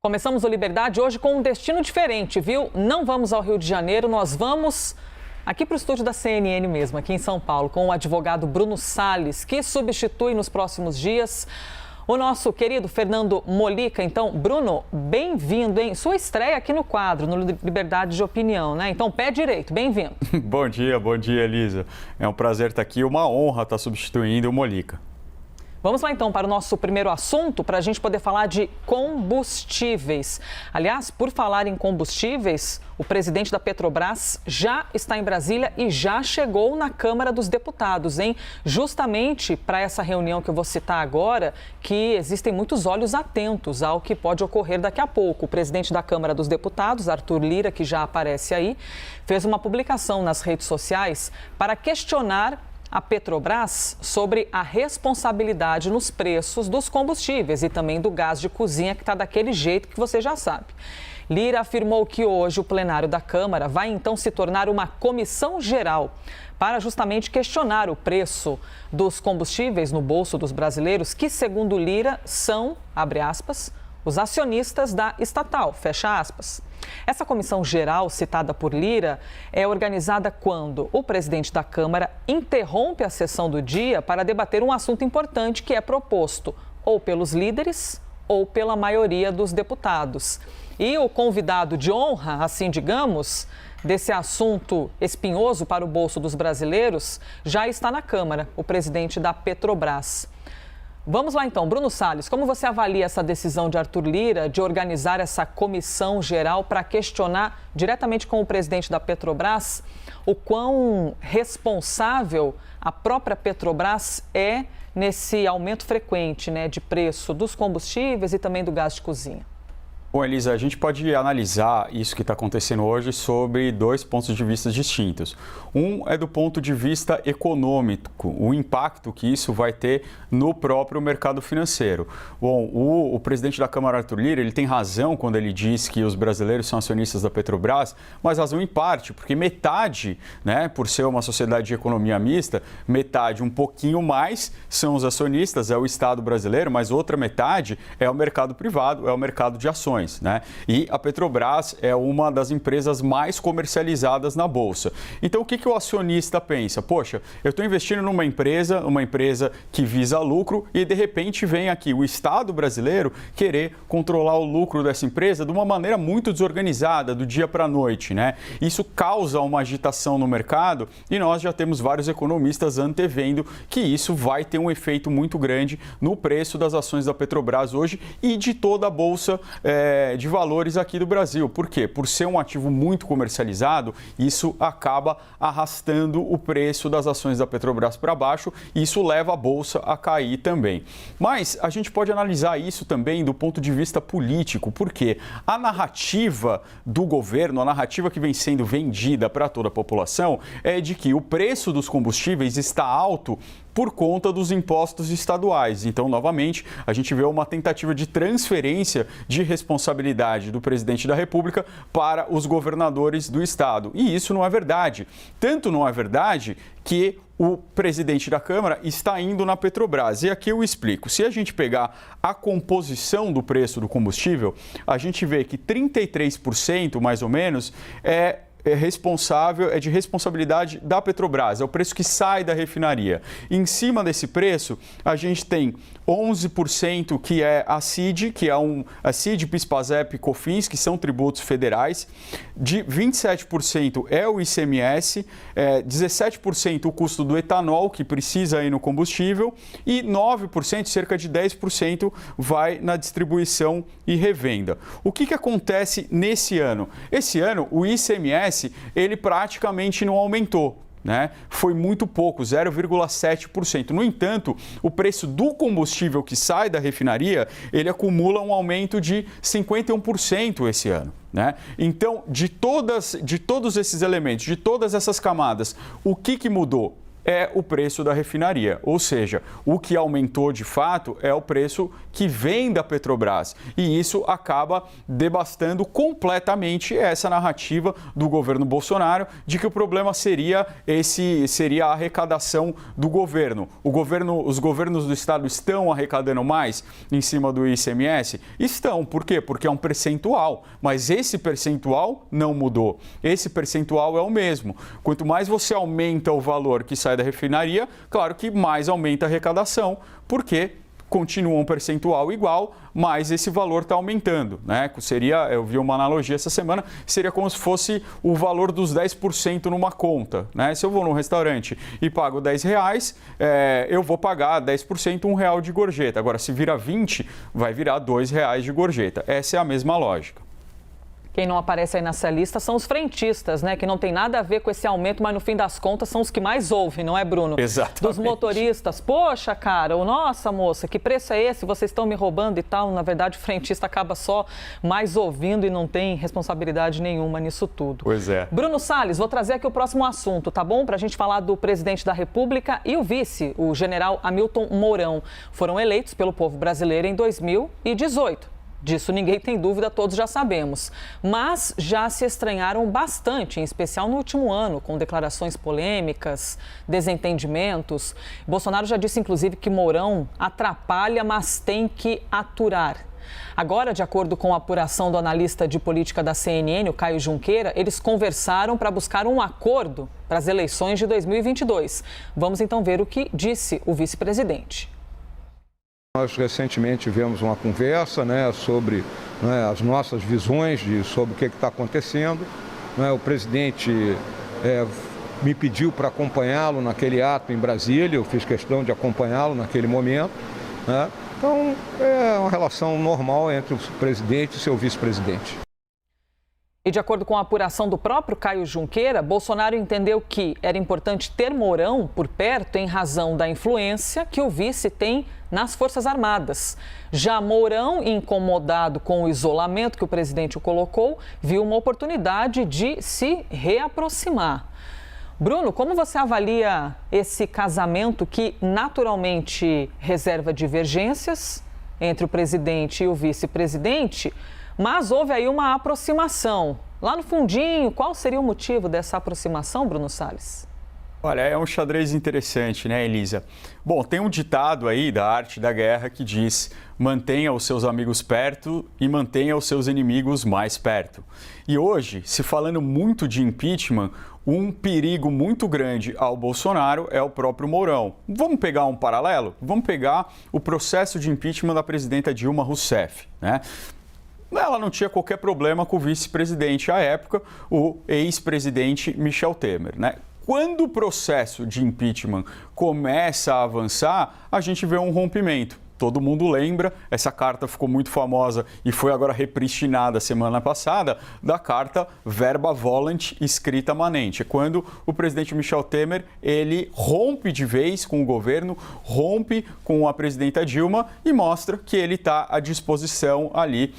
Começamos o Liberdade hoje com um destino diferente, viu? Não vamos ao Rio de Janeiro, nós vamos aqui para o estúdio da CNN mesmo, aqui em São Paulo, com o advogado Bruno Salles, que substitui nos próximos dias o nosso querido Fernando Mollica. Então, Bruno, bem-vindo, hein? Sua estreia aqui no quadro, no Liberdade de Opinião, né? Então, pé direito, bem-vindo. Bom dia, Elisa. É um prazer estar aqui, uma honra estar substituindo o Mollica. Vamos lá então para o nosso primeiro assunto, para a gente poder falar de combustíveis. Aliás, por falar em combustíveis, o presidente da Petrobras já está em Brasília e já chegou na Câmara dos Deputados, hein? Justamente para essa reunião que eu vou citar agora, que existem muitos olhos atentos ao que pode ocorrer daqui a pouco. O presidente da Câmara dos Deputados, Arthur Lira, que já aparece aí, fez uma publicação nas redes sociais para questionar a Petrobras sobre a responsabilidade nos preços dos combustíveis e também do gás de cozinha, que está daquele jeito que você já sabe. Lira afirmou que hoje o plenário da Câmara vai então se tornar uma comissão geral para justamente questionar o preço dos combustíveis no bolso dos brasileiros, que, segundo Lira, são, abre aspas, os acionistas da estatal, fecha aspas. Essa comissão geral citada por Lira é organizada quando o presidente da Câmara interrompe a sessão do dia para debater um assunto importante que é proposto ou pelos líderes ou pela maioria dos deputados. E o convidado de honra, assim digamos, desse assunto espinhoso para o bolso dos brasileiros já está na Câmara, o presidente da Petrobras. Vamos lá então, Bruno Salles, como você avalia essa decisão de Arthur Lira de organizar essa comissão geral para questionar diretamente com o presidente da Petrobras o quão responsável a própria Petrobras é nesse aumento frequente, né, de preço dos combustíveis e também do gás de cozinha? Bom, Elisa, a gente pode analisar isso que está acontecendo hoje sobre dois pontos de vista distintos. Um é do ponto de vista econômico, o impacto que isso vai ter no próprio mercado financeiro. Bom, o presidente da Câmara, Arthur Lira, ele tem razão quando ele diz que os brasileiros são acionistas da Petrobras, mas razão em parte, porque metade, né, por ser uma sociedade de economia mista, metade, um pouquinho mais, são os acionistas, é o Estado brasileiro, mas outra metade é o mercado privado, é o mercado de ações. Né? E a Petrobras é uma das empresas mais comercializadas na Bolsa. Então, o que o acionista pensa? Poxa, eu estou investindo numa empresa que visa lucro e, de repente, vem aqui o Estado brasileiro querer controlar o lucro dessa empresa de uma maneira muito desorganizada, do dia para a noite. Né? Isso causa uma agitação no mercado e nós já temos vários economistas antevendo que isso vai ter um efeito muito grande no preço das ações da Petrobras hoje e de toda a Bolsa de valores aqui do Brasil. Por quê? Por ser um ativo muito comercializado, isso acaba arrastando o preço das ações da Petrobras para baixo e isso leva a Bolsa a cair também. Mas a gente pode analisar isso também do ponto de vista político, porque a narrativa do governo, a narrativa que vem sendo vendida para toda a população é de que o preço dos combustíveis está alto por conta dos impostos estaduais. Então, novamente, a gente vê uma tentativa de transferência de responsabilidade do presidente da República para os governadores do estado. E isso não é verdade. Tanto não é verdade que o presidente da Câmara está indo na Petrobras. E aqui eu explico. Se a gente pegar a composição do preço do combustível, a gente vê que 33%, mais ou menos, é de responsabilidade da Petrobras, é o preço que sai da refinaria. Em cima desse preço, a gente tem 11% que é a CID, a CID, PIS, PASEP e COFINS, que são tributos federais, de 27% é o ICMS, 17% o custo do etanol, que precisa ir no combustível, e 9%, cerca de 10%, vai na distribuição e revenda. O que acontece nesse ano? Esse ano, o ICMS, ele praticamente não aumentou. Né? Foi muito pouco, 0,7%. No entanto, o preço do combustível que sai da refinaria, ele acumula um aumento de 51% esse ano. Né? Então, de todos esses elementos, de todas essas camadas, o que mudou? é o preço da refinaria. Ou seja, o que aumentou de fato é o preço que vem da Petrobras. E isso acaba devastando completamente essa narrativa do governo Bolsonaro de que o problema seria a arrecadação do governo. Os governos do estado estão arrecadando mais em cima do ICMS? Estão. Por quê? Porque é um percentual. Mas esse percentual não mudou. Esse percentual é o mesmo. Quanto mais você aumenta o valor que sai da refinaria, claro que mais aumenta a arrecadação, porque continua um percentual igual, mas esse valor está aumentando, né? Eu vi uma analogia essa semana, seria como se fosse o valor dos 10% numa conta, né? Se eu vou num restaurante e pago R$10, eu vou pagar 10%, R$1 de gorjeta. Agora, se vira 20, vai virar R$2 de gorjeta. Essa é a mesma lógica. Quem não aparece aí nessa lista são os frentistas, né? Que não tem nada a ver com esse aumento, mas no fim das contas são os que mais ouvem, não é, Bruno? Exatamente. Dos motoristas. Poxa, cara, nossa, moça, que preço é esse? Vocês estão me roubando e tal. Na verdade, o frentista acaba só mais ouvindo e não tem responsabilidade nenhuma nisso tudo. Pois é. Bruno Salles, vou trazer aqui o próximo assunto, tá bom? Para a gente falar do presidente da República e o vice, o general Hamilton Mourão. Foram eleitos pelo povo brasileiro em 2018. Disso ninguém tem dúvida, todos já sabemos. Mas já se estranharam bastante, em especial no último ano, com declarações polêmicas, desentendimentos. Bolsonaro já disse, inclusive, que Mourão atrapalha, mas tem que aturar. Agora, de acordo com a apuração do analista de política da CNN, o Caio Junqueira, eles conversaram para buscar um acordo para as eleições de 2022. Vamos então ver o que disse o vice-presidente. Nós recentemente tivemos uma conversa, sobre as nossas visões sobre o que está acontecendo. O presidente me pediu para acompanhá-lo naquele ato em Brasília, eu fiz questão de acompanhá-lo naquele momento. Então, é uma relação normal entre o presidente e seu vice-presidente. E de acordo com a apuração do próprio Caio Junqueira, Bolsonaro entendeu que era importante ter Mourão por perto em razão da influência que o vice tem nas Forças Armadas. Já Mourão, incomodado com o isolamento que o presidente o colocou, viu uma oportunidade de se reaproximar. Bruno, como você avalia esse casamento que naturalmente reserva divergências entre o presidente e o vice-presidente? Mas houve aí uma aproximação. Lá no fundinho, qual seria o motivo dessa aproximação, Bruno Salles? Olha, é um xadrez interessante, né, Elisa? Bom, tem um ditado aí da arte da guerra que diz: mantenha os seus amigos perto e mantenha os seus inimigos mais perto. E hoje, se falando muito de impeachment, um perigo muito grande ao Bolsonaro é o próprio Mourão. Vamos pegar um paralelo? Vamos pegar o processo de impeachment da presidenta Dilma Rousseff, né? Ela não tinha qualquer problema com o vice-presidente à época, o ex-presidente Michel Temer, né? Quando o processo de impeachment começa a avançar, a gente vê um rompimento. Todo mundo lembra, essa carta ficou muito famosa e foi agora repristinada semana passada, da carta verba volant escrita manente. É quando o presidente Michel Temer, ele rompe de vez com o governo, rompe com a presidenta Dilma e mostra que ele está à disposição ali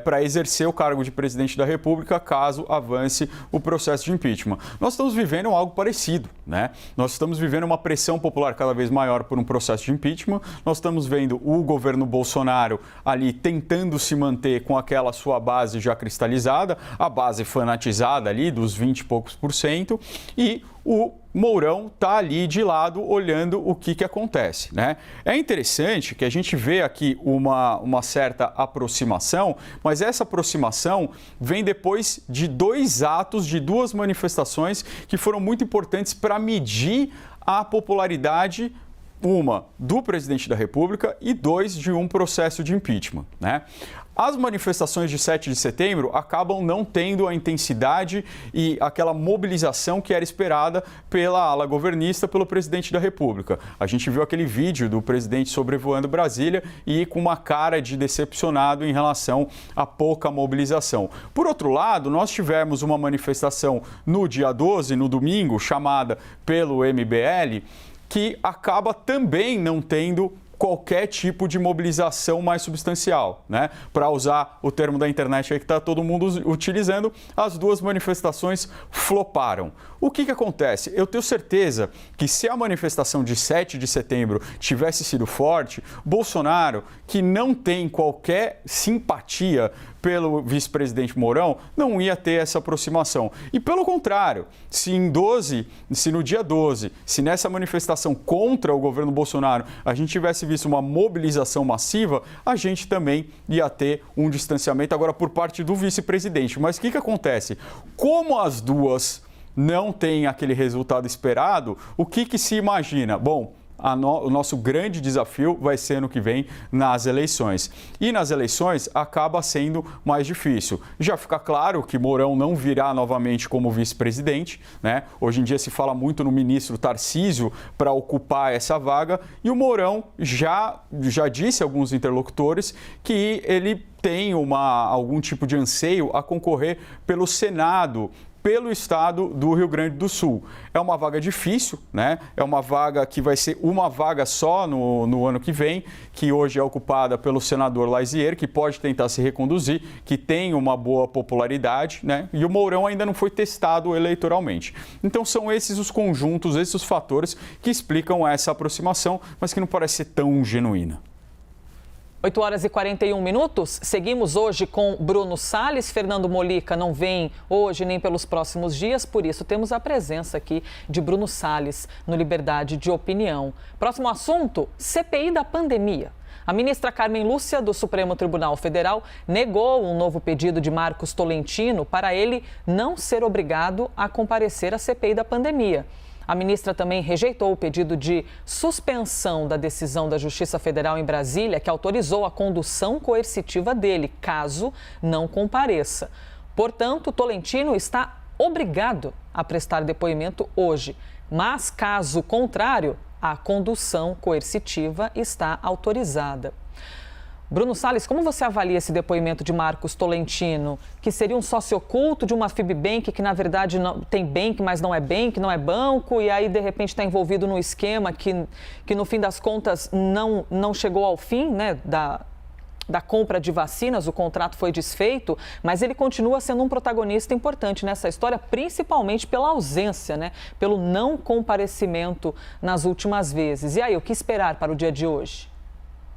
para exercer o cargo de presidente da República caso avance o processo de impeachment. Nós estamos vivendo algo parecido, né? Nós estamos vivendo uma pressão popular cada vez maior por um processo de impeachment, nós estamos vendo o governo Bolsonaro ali tentando se manter com aquela sua base já cristalizada, a base fanatizada ali dos 20 e poucos %, e o Mourão está ali de lado olhando o que acontece, né? É interessante que a gente vê aqui uma certa aproximação, mas essa aproximação vem depois de dois atos, de duas manifestações que foram muito importantes para medir a popularidade, uma, do presidente da República e dois, de um processo de impeachment, né? As manifestações de 7 de setembro acabam não tendo a intensidade e aquela mobilização que era esperada pela ala governista, pelo presidente da República. A gente viu aquele vídeo do presidente sobrevoando Brasília e com uma cara de decepcionado em relação à pouca mobilização. Por outro lado, nós tivemos uma manifestação no dia 12, no domingo, chamada pelo MBL, que acaba também não tendo qualquer tipo de mobilização mais substancial, né? Para usar o termo da internet aí que está todo mundo utilizando, as duas manifestações floparam. O que acontece? Eu tenho certeza que se a manifestação de 7 de setembro tivesse sido forte, Bolsonaro, que não tem qualquer simpatia pelo vice-presidente Mourão, não ia ter essa aproximação. E pelo contrário, se no dia 12, se nessa manifestação contra o governo Bolsonaro a gente tivesse visto uma mobilização massiva, a gente também ia ter um distanciamento agora por parte do vice-presidente. Mas o que acontece? Como as duas não têm aquele resultado esperado, o que se imagina? Bom, o nosso grande desafio vai ser ano que vem nas eleições. E nas eleições acaba sendo mais difícil. Já fica claro que Mourão não virá novamente como vice-presidente, né? Hoje em dia se fala muito no ministro Tarcísio para ocupar essa vaga. E o Mourão já disse a alguns interlocutores que ele tem algum tipo de anseio a concorrer pelo Senado, pelo estado do Rio Grande do Sul. É uma vaga difícil, né? É uma vaga que vai ser uma vaga só no ano que vem, que hoje é ocupada pelo senador Laisier, que pode tentar se reconduzir, que tem uma boa popularidade, né? E o Mourão ainda não foi testado eleitoralmente. Então são esses os conjuntos, esses os fatores que explicam essa aproximação, mas que não parece ser tão genuína. 8 horas e 41 minutos. Seguimos hoje com Bruno Salles. Fernando Molica não vem hoje nem pelos próximos dias, por isso temos a presença aqui de Bruno Salles no Liberdade de Opinião. Próximo assunto, CPI da pandemia. A ministra Carmen Lúcia, do Supremo Tribunal Federal, negou um novo pedido de Marcos Tolentino para ele não ser obrigado a comparecer à CPI da pandemia. A ministra também rejeitou o pedido de suspensão da decisão da Justiça Federal em Brasília, que autorizou a condução coercitiva dele, caso não compareça. Portanto, Tolentino está obrigado a prestar depoimento hoje. Mas, caso contrário, a condução coercitiva está autorizada. Bruno Salles, como você avalia esse depoimento de Marcos Tolentino, que seria um sócio oculto de uma Fibbank que, na verdade, não, tem bank, mas não é banco, e aí, de repente, está envolvido num esquema que, no fim das contas, não chegou ao fim, né, da compra de vacinas, o contrato foi desfeito, mas ele continua sendo um protagonista importante nessa história, principalmente pela ausência, né, pelo não comparecimento nas últimas vezes. E aí, o que esperar para o dia de hoje?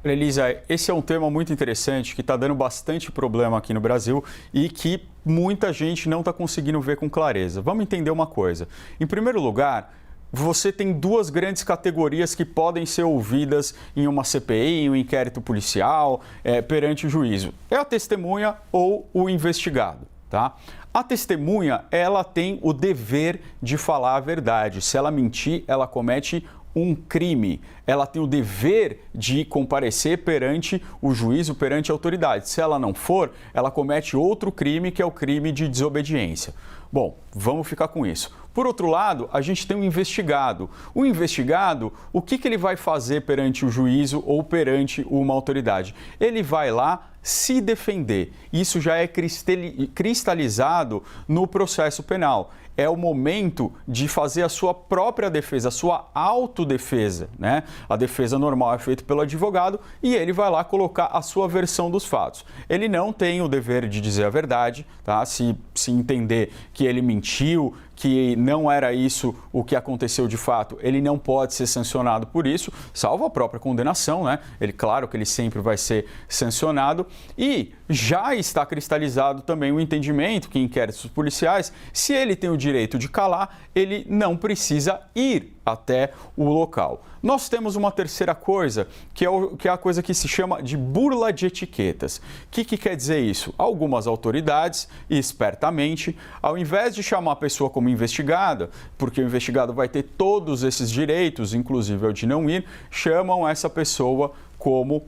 Elisa, esse é um tema muito interessante que está dando bastante problema aqui no Brasil e que muita gente não está conseguindo ver com clareza. Vamos entender uma coisa. Em primeiro lugar, você tem duas grandes categorias que podem ser ouvidas em uma CPI, em um inquérito policial, perante o juízo. É a testemunha ou o investigado, tá? A testemunha, ela tem o dever de falar a verdade. Se ela mentir, ela comete um crime. Ela tem o dever de comparecer perante o juízo, perante a autoridade. Se ela não for, ela comete outro crime, que é o crime de desobediência. Bom, vamos ficar com isso. Por outro lado, a gente tem um investigado. O investigado, o que ele vai fazer perante o juízo ou perante uma autoridade? Ele vai lá se defender. Isso já é cristalizado no processo penal. É o momento de fazer a sua própria defesa, a sua autodefesa, né? A defesa normal é feita pelo advogado e ele vai lá colocar a sua versão dos fatos. Ele não tem o dever de dizer a verdade, tá? Se entender que ele mentiu, que não era isso o que aconteceu de fato, ele não pode ser sancionado por isso, salvo a própria condenação, né? Claro que ele sempre vai ser sancionado e já está cristalizado também o entendimento que em inquéritos policiais, se ele tem o direito de calar, ele não precisa ir até o local. Nós temos uma terceira coisa, que é a coisa que se chama de burla de etiquetas. O que quer dizer isso? Algumas autoridades, espertamente, ao invés de chamar a pessoa como investigada, porque o investigado vai ter todos esses direitos, inclusive o de não ir, chamam essa pessoa como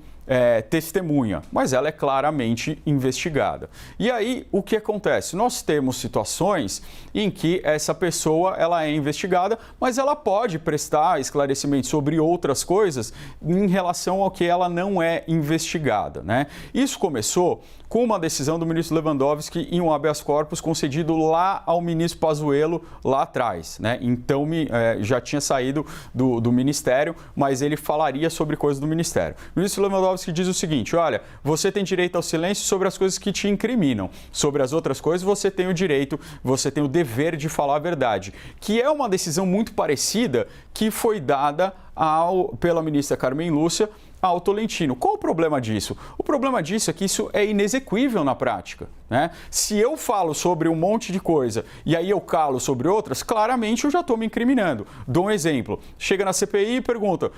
testemunha, mas ela é claramente investigada. E aí, o que acontece? Nós temos situações em que essa pessoa ela é investigada, mas ela pode prestar esclarecimento sobre outras coisas em relação ao que ela não é investigada, né? Isso começou com uma decisão do ministro Lewandowski em um habeas corpus concedido lá ao ministro Pazuello lá atrás, né? Então já tinha saído do ministério, mas ele falaria sobre coisas do ministério. O ministro Lewandowski diz o seguinte: olha, você tem direito ao silêncio sobre as coisas que te incriminam. Sobre as outras coisas, você tem o direito, você tem o dever de falar a verdade. Que é uma decisão muito parecida que foi dada pela ministra Carmen Lúcia ao Tolentino. Qual o problema disso? O problema disso é que isso é inexequível na prática, né? Se eu falo sobre um monte de coisa e aí eu calo sobre outras, claramente eu já estou me incriminando. Dou um exemplo. Chega na CPI e pergunta,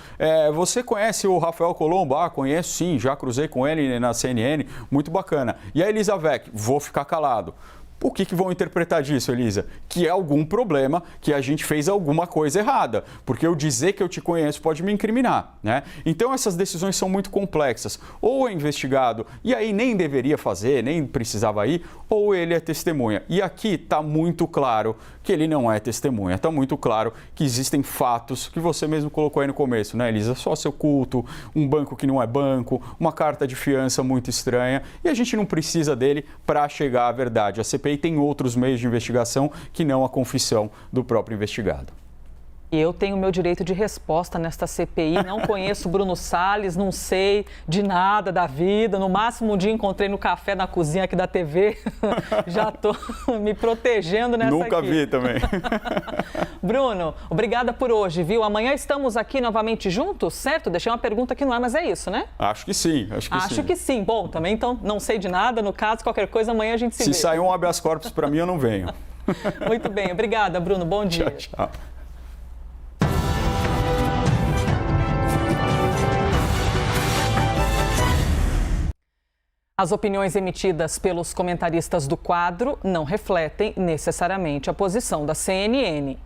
você conhece o Rafael Colombo? Ah, conheço sim, já cruzei com ele na CNN, muito bacana. E a Elizabeth? Vou ficar calado. O que vão interpretar disso, Elisa? Que é algum problema, que a gente fez alguma coisa errada. Porque eu dizer que eu te conheço pode me incriminar, né? Então essas decisões são muito complexas. Ou é investigado, e aí nem deveria fazer, nem precisava ir, ou ele é testemunha. E aqui está muito claro que ele não é testemunha. Está muito claro que existem fatos que você mesmo colocou aí no começo, né, Elisa? Sócio oculto, um banco que não é banco, uma carta de fiança muito estranha. E a gente não precisa dele para chegar à verdade. A CPI tem outros meios de investigação que não a confissão do próprio investigado. E eu tenho meu direito de resposta nesta CPI, não conheço Bruno Salles, não sei de nada da vida, no máximo um dia encontrei no café na cozinha aqui da TV, já estou me protegendo nessa Nunca aqui. vi também. Bruno, obrigada por hoje, viu? Amanhã estamos aqui novamente juntos, certo? Deixei uma pergunta que não é, mas é isso, né? Acho que sim, Acho que sim. Bom, também então não sei de nada, no caso, qualquer coisa, amanhã a gente se vê. Se sair um habeas corpus para mim, eu não venho. Muito bem, obrigada, Bruno, bom dia. Tchau. As opiniões emitidas pelos comentaristas do quadro não refletem necessariamente a posição da CNN.